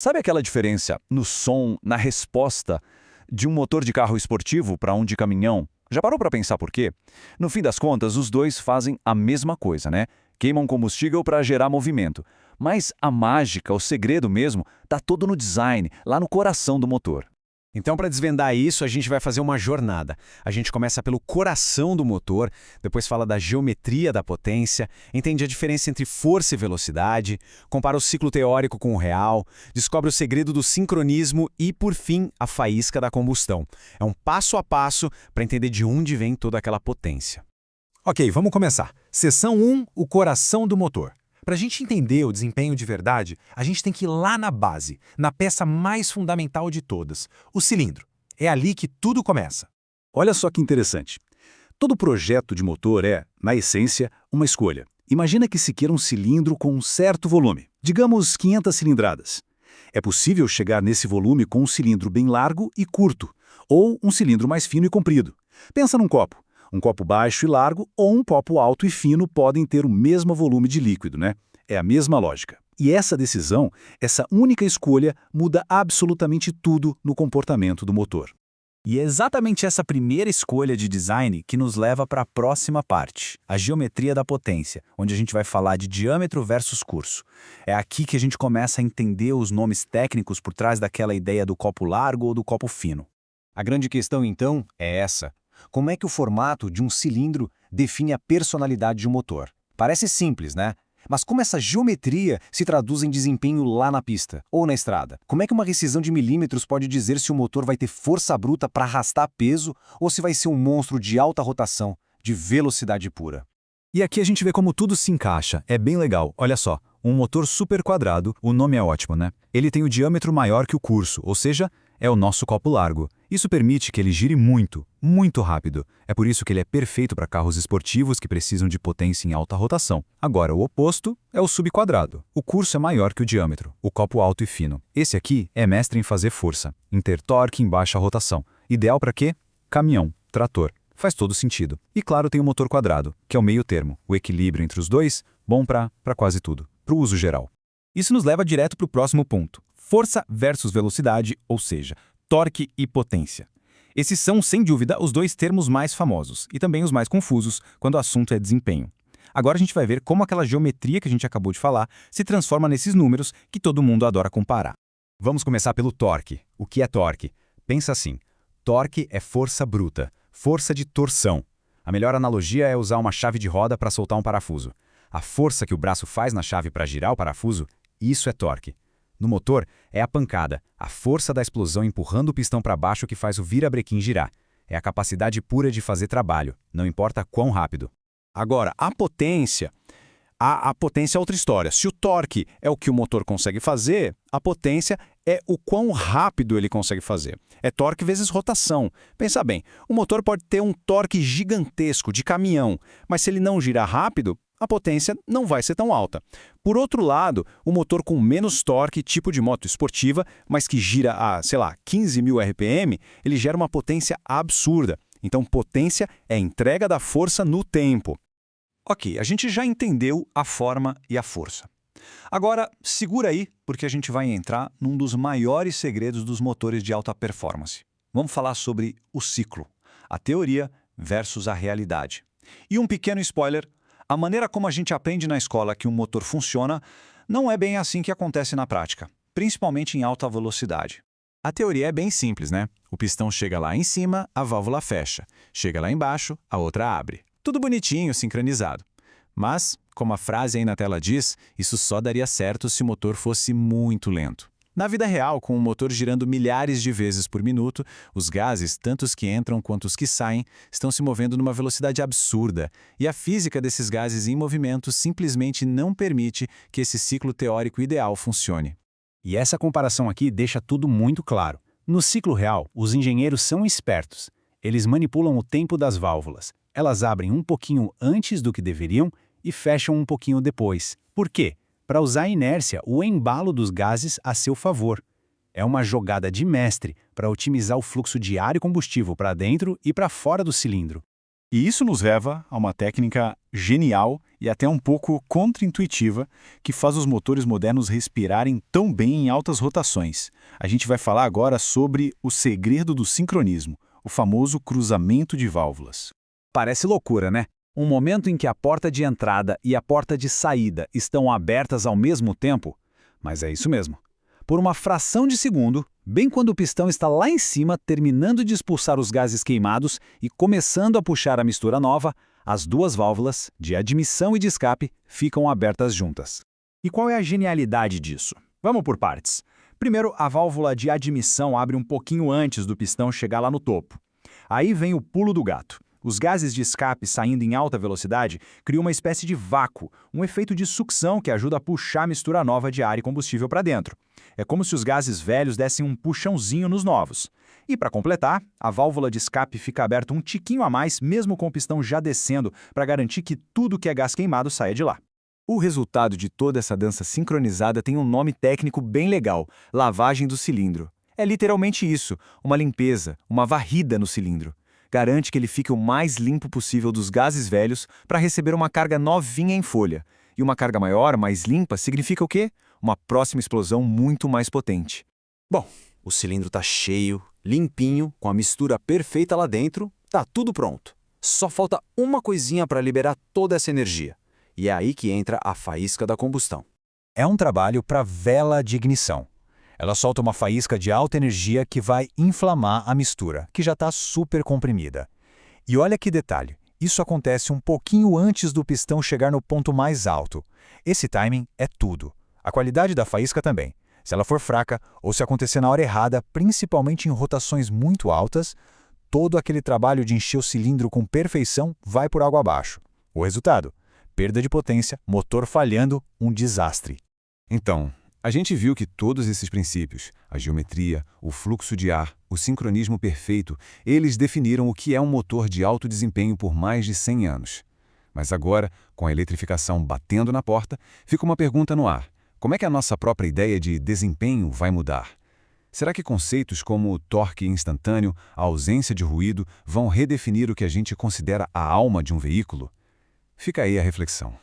Sabe aquela diferença no som, na resposta de um motor de carro esportivo para um de caminhão? Já parou para pensar por quê? No fim das contas, os dois fazem a mesma coisa, né? Queimam combustível para gerar movimento. Mas a mágica, o segredo mesmo, está todo no design, lá no coração do motor. Então, para desvendar isso, a gente vai fazer uma jornada. A gente começa pelo coração do motor, depois fala da geometria da potência, entende a diferença entre força e velocidade, compara o ciclo teórico com o real, descobre o segredo do sincronismo e, por fim, a faísca da combustão. É um passo a passo para entender de onde vem toda aquela potência. Ok, vamos começar. Seção 1, o coração do motor. Para a gente entender o desempenho de verdade, a gente tem que ir lá na base, na peça mais fundamental de todas, o cilindro. É ali que tudo começa. Olha só que interessante. Todo projeto de motor é, na essência, uma escolha. Imagina que se queira um cilindro com um certo volume, digamos 500 cilindradas. É possível chegar nesse volume com um cilindro bem largo e curto, ou um cilindro mais fino e comprido. Pensa num copo. Um copo baixo e largo ou um copo alto e fino podem ter o mesmo volume de líquido, né? É a mesma lógica. E essa decisão, essa única escolha, muda absolutamente tudo no comportamento do motor. E é exatamente essa primeira escolha de design que nos leva para a próxima parte, a geometria da potência, onde a gente vai falar de diâmetro versus curso. É aqui que a gente começa a entender os nomes técnicos por trás daquela ideia do copo largo ou do copo fino. A grande questão, então, é essa. Como é que o formato de um cilindro define a personalidade de um motor? Parece simples, né? Mas como essa geometria se traduz em desempenho lá na pista ou na estrada? Como é que uma recisão de milímetros pode dizer se o motor vai ter força bruta para arrastar peso ou se vai ser um monstro de alta rotação, de velocidade pura? E aqui a gente vê como tudo se encaixa. É bem legal. Olha só, um motor super quadrado, o nome é ótimo, né? Ele tem o diâmetro maior que o curso, ou seja, é o nosso copo largo. Isso permite que ele gire muito, muito rápido. É por isso que ele é perfeito para carros esportivos que precisam de potência em alta rotação. Agora, o oposto é o subquadrado. O curso é maior que o diâmetro, o copo alto e fino. Esse aqui é mestre em fazer força, em ter torque em baixa rotação. Ideal para quê? Caminhão, trator. Faz todo sentido. E claro, tem o motor quadrado, que é o meio termo. O equilíbrio entre os dois, bom para quase tudo. Para o uso geral. Isso nos leva direto para o próximo ponto. Força versus velocidade, ou seja, torque e potência. Esses são, sem dúvida, os dois termos mais famosos e também os mais confusos quando o assunto é desempenho. Agora a gente vai ver como aquela geometria que a gente acabou de falar se transforma nesses números que todo mundo adora comparar. Vamos começar pelo torque. O que é torque? Pensa assim, torque é força bruta, força de torção. A melhor analogia é usar uma chave de roda para soltar um parafuso. A força que o braço faz na chave para girar o parafuso, isso é torque. No motor, é a pancada, a força da explosão empurrando o pistão para baixo que faz o virabrequim girar. É a capacidade pura de fazer trabalho, não importa quão rápido. Agora, a potência é outra história. Se o torque é o que o motor consegue fazer, a potência é o quão rápido ele consegue fazer. É torque vezes rotação. Pensa bem, o motor pode ter um torque gigantesco de caminhão, mas se ele não girar rápido, a potência não vai ser tão alta. Por outro lado, o motor com menos torque, tipo de moto esportiva, mas que gira a, 15.000 RPM, ele gera uma potência absurda. Então, potência é a entrega da força no tempo. Ok, a gente já entendeu a forma e a força. Agora, segura aí, porque a gente vai entrar num dos maiores segredos dos motores de alta performance. Vamos falar sobre o ciclo, a teoria versus a realidade. E um pequeno spoiler, a maneira como a gente aprende na escola que um motor funciona não é bem assim que acontece na prática, principalmente em alta velocidade. A teoria é bem simples, né? O pistão chega lá em cima, a válvula fecha. Chega lá embaixo, a outra abre. Tudo bonitinho, sincronizado. Mas, como a frase aí na tela diz, isso só daria certo se o motor fosse muito lento. Na vida real, com o motor girando milhares de vezes por minuto, os gases, tanto os que entram quanto os que saem, estão se movendo numa velocidade absurda, e a física desses gases em movimento simplesmente não permite que esse ciclo teórico ideal funcione. E essa comparação aqui deixa tudo muito claro. No ciclo real, os engenheiros são espertos. Eles manipulam o tempo das válvulas. Elas abrem um pouquinho antes do que deveriam e fecham um pouquinho depois. Por quê? Para usar a inércia, o embalo dos gases a seu favor. É uma jogada de mestre para otimizar o fluxo de ar e combustível para dentro e para fora do cilindro. E isso nos leva a uma técnica genial e até um pouco contraintuitiva que faz os motores modernos respirarem tão bem em altas rotações. A gente vai falar agora sobre o segredo do sincronismo, o famoso cruzamento de válvulas. Parece loucura, né? Um momento em que a porta de entrada e a porta de saída estão abertas ao mesmo tempo, mas é isso mesmo. Por uma fração de segundo, bem quando o pistão está lá em cima terminando de expulsar os gases queimados e começando a puxar a mistura nova, as duas válvulas, de admissão e de escape, ficam abertas juntas. E qual é a genialidade disso? Vamos por partes. Primeiro, a válvula de admissão abre um pouquinho antes do pistão chegar lá no topo. Aí vem o pulo do gato. Os gases de escape saindo em alta velocidade criam uma espécie de vácuo, um efeito de sucção que ajuda a puxar a mistura nova de ar e combustível para dentro. É como se os gases velhos dessem um puxãozinho nos novos. E para completar, a válvula de escape fica aberta um tiquinho a mais, mesmo com o pistão já descendo, para garantir que tudo que é gás queimado saia de lá. O resultado de toda essa dança sincronizada tem um nome técnico bem legal: lavagem do cilindro. É literalmente isso, uma limpeza, uma varrida no cilindro. Garante que ele fique o mais limpo possível dos gases velhos para receber uma carga novinha em folha. E uma carga maior, mais limpa, significa o quê? Uma próxima explosão muito mais potente. Bom, o cilindro está cheio, limpinho, com a mistura perfeita lá dentro, tá tudo pronto. Só falta uma coisinha para liberar toda essa energia. E é aí que entra a faísca da combustão. É um trabalho para vela de ignição. Ela solta uma faísca de alta energia que vai inflamar a mistura, que já está super comprimida. E olha que detalhe, isso acontece um pouquinho antes do pistão chegar no ponto mais alto. Esse timing é tudo. A qualidade da faísca também. Se ela for fraca ou se acontecer na hora errada, principalmente em rotações muito altas, todo aquele trabalho de encher o cilindro com perfeição vai por água abaixo. O resultado? Perda de potência, motor falhando, um desastre. Então, a gente viu que todos esses princípios, a geometria, o fluxo de ar, o sincronismo perfeito, eles definiram o que é um motor de alto desempenho por mais de 100 anos. Mas agora, com a eletrificação batendo na porta, fica uma pergunta no ar. Como é que a nossa própria ideia de desempenho vai mudar? Será que conceitos como o torque instantâneo, a ausência de ruído, vão redefinir o que a gente considera a alma de um veículo? Fica aí a reflexão.